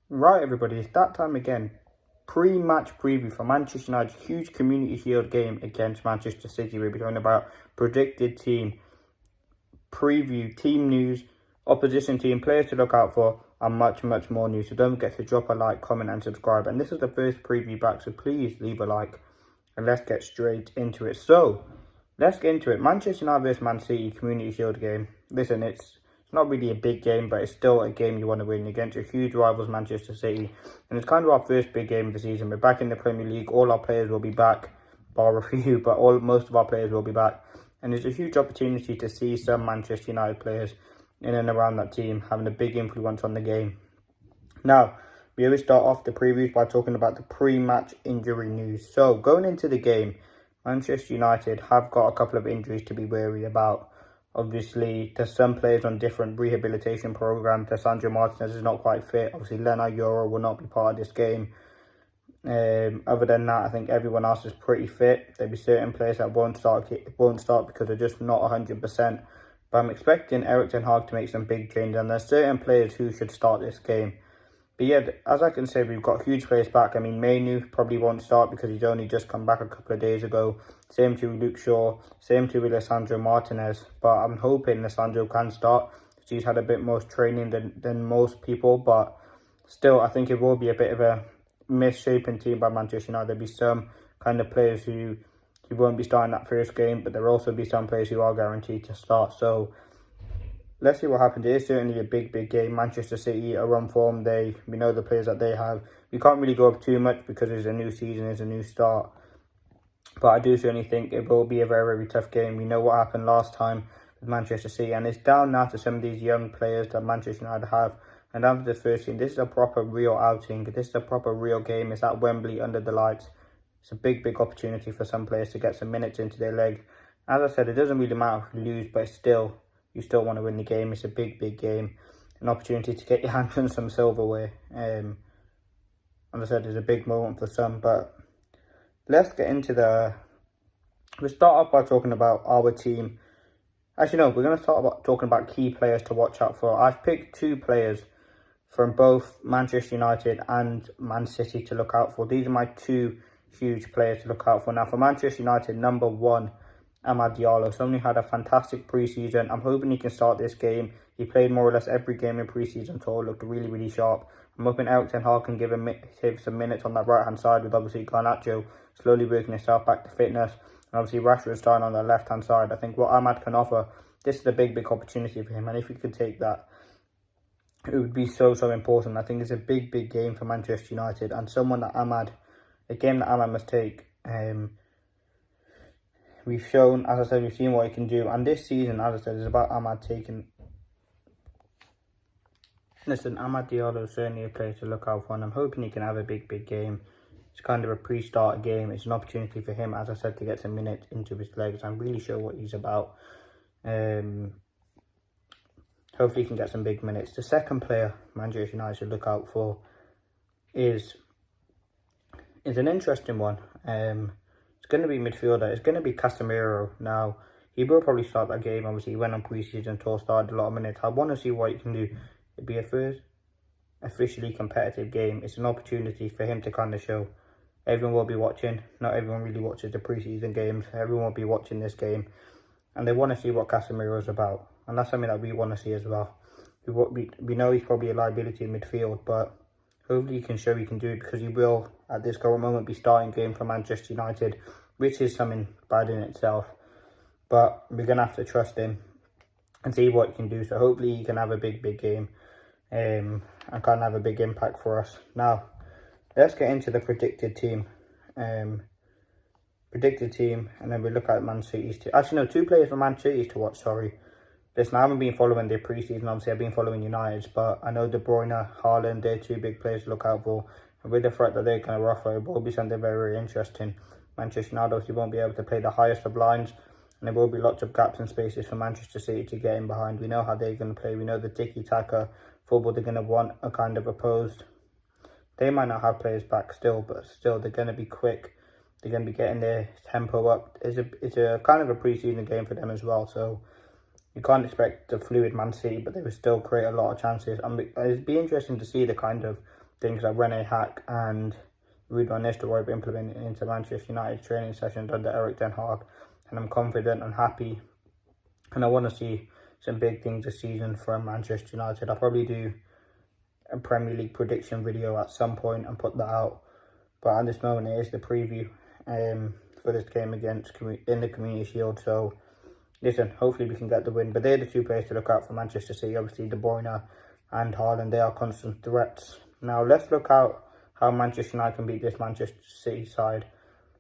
Right, everybody, it's that time again. Pre-match preview for Manchester United's huge Community Shield game against Manchester City. We'll be talking about predicted team, preview, team news, opposition team, players to look out for, and much more news. So don't forget to drop a like, comment, and subscribe. And this is the first preview back, so please leave a like. And let's get straight into it. So, let's get into it. Manchester United vs Man City Community Shield game. Listen, it's not really a big game, but it's still a game you want to win against your huge rivals, Manchester City. And it's kind of our first big game of the season. We're back in the Premier League. All our players will be back, bar a few, but most of our players will be back. And it's a huge opportunity to see some Manchester United players in and around that team having a big influence on the game. Now, we always start off the previews by talking about the pre-match injury news. So, going into the game, Manchester United have got a couple of injuries to be wary about. Obviously, there's some players on different rehabilitation programs. Sandro Martinez is not quite fit. Obviously, Leno Euro will not be part of this game. Other than that, I think everyone else is pretty fit. There'll be certain players that won't start because they're just not 100%. But I'm expecting Erik ten Hag to make some big changes. And there's certain players who should start this game. But yeah, as I can say, we've got huge players back. I mean, Mainu probably won't start because he's only just come back a couple of days ago. Same to Luke Shaw. Same to Lisandro Martinez. But I'm hoping Lisandro can start. He's had a bit more training than most people. But still, I think it will be a bit of a misshapen team by Manchester United. There'll be some kind of players who won't be starting that first game. But there'll also be some players who are guaranteed to start. So let's see what happens. It is certainly a big game. Manchester City are on form. We know the players that they have. We can't really go up too much because it's a new season, it's a new start. But I do certainly think it will be a very tough game. We know what happened last time with Manchester City. And it's down now to some of these young players that Manchester United have. And after the first game, this is a proper real outing. This is a proper real game. It's at Wembley under the lights. It's a big opportunity for some players to get some minutes into their leg. As I said, it doesn't really matter if you lose, but you still want to win the game. It's a big game. An opportunity to get your hands on some silverware. As I said, it's a big moment for some. But let's get into we'll start off by talking about our team. Actually, no, we're going to start talking about key players to watch out for. I've picked 2 players from both Manchester United and Man City to look out for. These are my 2 huge players to look out for. Now, for Manchester United, number 1, Amad Diallo. Somebody had a fantastic preseason. I'm hoping he can start this game. He played more or less every game in preseason, so it looked really sharp. I'm hoping Erik ten Hag can give him some minutes on that right-hand side with obviously Garnacho slowly working himself back to fitness. And obviously Rashford starting on the left-hand side. I think what Amad can offer, this is a big opportunity for him. And if he could take that, it would be so important. I think it's a big game for Manchester United and a game that Amad must take. We've shown, as I said, we've seen what he can do. And this season, as I said, is about Amad taking... Listen, Amad Diallo is certainly a player to look out for. And I'm hoping he can have a big game. It's kind of a pre-start game. It's an opportunity for him, as I said, to get some minutes into his legs. I'm really sure what he's about. Hopefully he can get some big minutes. The second player Manchester United should look out for is an interesting one. It's going to be midfielder. It's going to be Casemiro. Now, he will probably start that game. Obviously, he went on pre-season tour, started a lot of minutes. I want to see what he can do. It'll be a first officially competitive game. It's an opportunity for him to kind of show. Everyone will be watching. Not everyone really watches the pre-season games. Everyone will be watching this game. And they want to see what Casemiro is about. And that's something that we want to see as well. We know he's probably a liability in midfield, but hopefully he can show he can do it, because he will, at this current moment, be starting game for Manchester United, which is something bad in itself. But we're going to have to trust him and see what he can do. So hopefully he can have a big game and can have a big impact for us. Now, let's get into the predicted team. And then we look at Man City's team. Actually, no, 2 players for Man City's to watch, sorry. Listen, I haven't been following their preseason. Obviously, I've been following United's, but I know De Bruyne, Haaland, they're 2 big players to look out for. And with the threat that they're going to offer, it will be something very interesting. Manchester United obviously won't be able to play the highest of lines, and there will be lots of gaps and spaces for Manchester City to get in behind. We know how they're going to play. We know the tiki-taka football they're going to want a kind of opposed. They might not have players back still, but still they're going to be quick. They're going to be getting their tempo up. It's a kind of a pre-season game for them as well, so you can't expect a fluid Man City, but they will still create a lot of chances. And it'd be interesting to see the things that Rene Hack and Ruud van Nistelrooy implemented into Manchester United training sessions under Erik ten Hag, and I'm confident and happy, and I want to see some big things this season from Manchester United. I'll probably do a Premier League prediction video at some point and put that out, but at this moment it is the preview for this game in the Community Shield. So listen, hopefully we can get the win, but they're the two players to look out for Manchester City. Obviously De Bruyne and Haaland, they are constant threats. Now let's look out how Manchester United can beat this Manchester City side.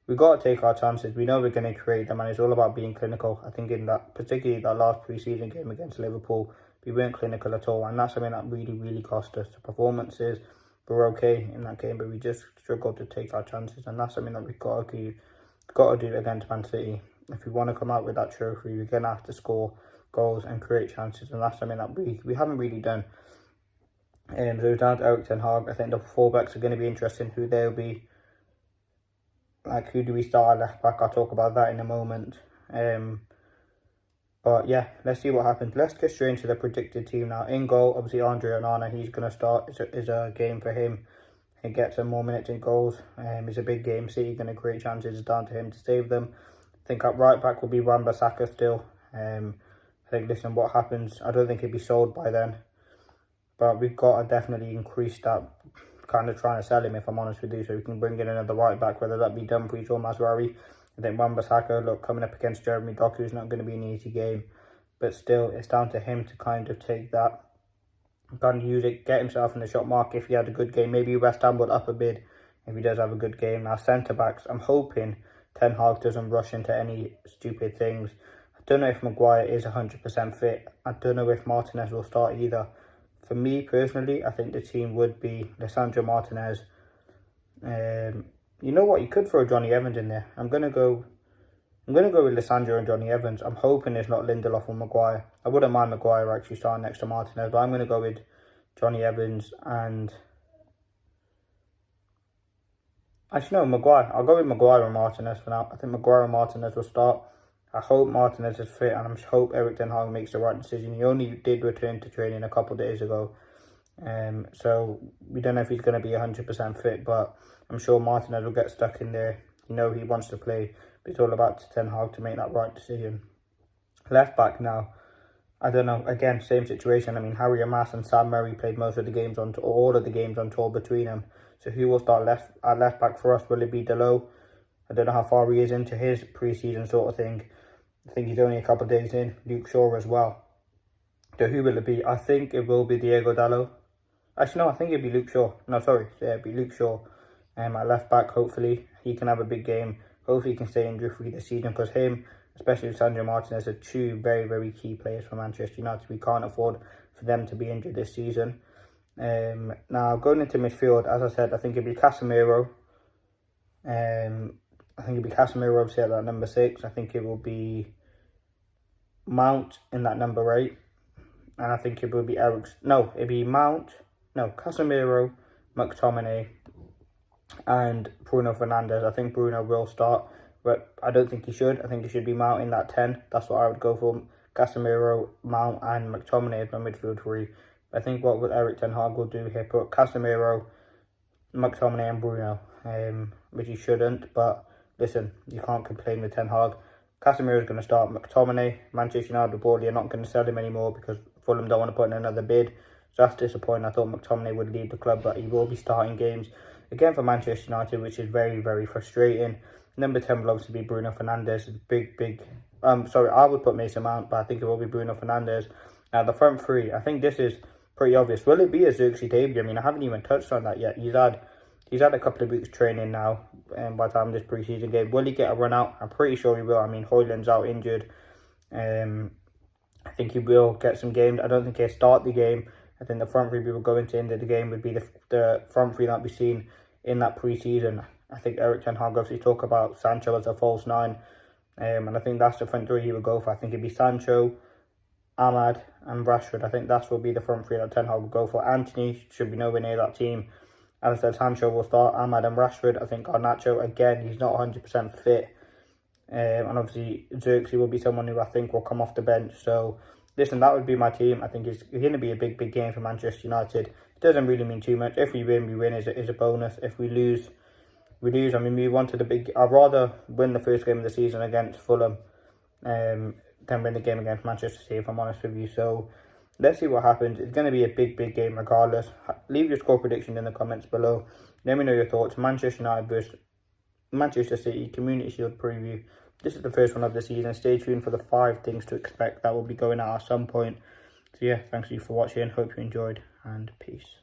We've got to take our chances. We know we're going to create them, and it's all about being clinical. I think in that, particularly that last pre-season game against Liverpool, we weren't clinical at all, and that's something that really cost us. The performances were okay in that game, but we just struggled to take our chances, and that's something that we've got to do against Man City. If we want to come out with that trophy, we're going to have to score goals and create chances, and that's something that we haven't really done. So down to Erik ten Hag. I think the fullbacks are going to be interesting, who they'll be. Like, who do we start at left back? I'll talk about that in a moment. But yeah, let's see what happens. Let's get straight into the predicted team now. In goal, obviously Andre Onana, he's going to start. It's a game for him. He gets some more minutes in goals. It's a big game. City going to create chances. It's down to him to save them. I think at right back will be Wan-Bissaka still. I think, listen, what happens, I don't think he'll be sold by then. But we've got to definitely increase that, kind of trying to sell him, if I'm honest with you, so we can bring in another right back, whether that be Dumfries or Mazraoui. I think Wan-Bissaka, look, coming up against Jeremy Doku is not going to be an easy game, but still, it's down to him to kind of take that, kind of use it, get himself in the shot market. If he had a good game, maybe West Ham would up a bid if he does have a good game. Now, centre-backs, I'm hoping Ten Hag doesn't rush into any stupid things. I don't know if Maguire is 100% fit. I don't know if Martinez will start either. For me personally, I think the team would be Lisandro Martinez. You know what? You could throw Johnny Evans in there. I'm gonna go with Lisandro and Johnny Evans. I'm hoping it's not Lindelof or Maguire. I wouldn't mind Maguire actually starting next to Martinez, but I'm gonna go with Johnny Evans and actually no, Maguire. I'll go with Maguire and Martinez for now. I think Maguire and Martinez will start. I hope Martinez is fit, and I hope Erik ten Hag makes the right decision. He only did return to training a couple of days ago, so we don't know if he's going to be 100% fit, but I'm sure Martinez will get stuck in there. You know he wants to play, but it's all about ten Hag to make that right decision. Left back now, I don't know. Again, same situation. I mean, Harry Amass and Sam Murray played most of the games all of the games on tour between them. So who will start at left back for us? Will it be Dalot? I don't know how far he is into his pre-season sort of thing. I think he's only a couple of days in. Luke Shaw as well. So who will it be? I think it will be Diego Dalot. Actually, no, I think it'll be Luke Shaw. No, sorry. Yeah, it'll be Luke Shaw. At left back, hopefully, he can have a big game. Hopefully, he can stay injury-free this season, because him, especially Sandro Martinez, are two very key players for Manchester United. We can't afford for them to be injured this season. Now, going into midfield, as I said, I think it'll be Casemiro. I think it'll be Casemiro obviously at that number 6. I think it will be Mount in that number 8. And I think it will be Casemiro, McTominay, and Bruno Fernandes. I think Bruno will start, but I don't think he should. I think he should be Mount in that 10. That's what I would go for. Casemiro, Mount, and McTominay as my midfield 3. I think what Erik ten Hag will do here, put Casemiro, McTominay, and Bruno, which he shouldn't, but listen, you can't complain with Ten Hag. Casemiro is going to start. McTominay, Manchester United board, you're not going to sell him anymore because Fulham don't want to put in another bid. So that's disappointing. I thought McTominay would leave the club, but he will be starting games again for Manchester United, which is very frustrating. Number 10 will obviously be Bruno Fernandes. I would put Mason Mount, but I think it will be Bruno Fernandes. Now, the front 3, I think this is pretty obvious. Will it be a ZIRKZEE debut? I mean, I haven't even touched on that yet. He's had a couple of weeks training now, by the time of this pre-season game. Will he get a run out? I'm pretty sure he will. I mean, Højlund's out injured. I think he will get some games. I don't think he'll start the game. I think the front 3 people going to end of the game would be the front 3 that we've seen in that pre-season. I think Erik ten Hag obviously talk about Sancho as a false 9. And I think that's the front 3 he would go for. I think it'd be Sancho, Ahmad, and Rashford. I think that will be the front 3 that Ten Hag will go for. Anthony should be nowhere near that team. As I said, Sancho will start, Ahmad and Rashford. I think Garnacho, again, he's not 100% fit. And obviously, ZIRKZEE will be someone who I think will come off the bench. So, listen, that would be my team. I think it's going to be a big game for Manchester United. doesn't really mean too much. If we win is a bonus. If we lose, we lose. I mean, we wanted a big... I'd rather win the first game of the season against Fulham than win the game against Manchester City, if I'm honest with you. So let's see what happens. It's going to be a big game regardless. Leave your score prediction in the comments below. Let me know your thoughts. Manchester United versus Manchester City Community Shield preview. This is the first one of the season. Stay tuned for the 5 things to expect that will be going out at some point. So yeah, thanks you for watching. Hope you enjoyed, and peace.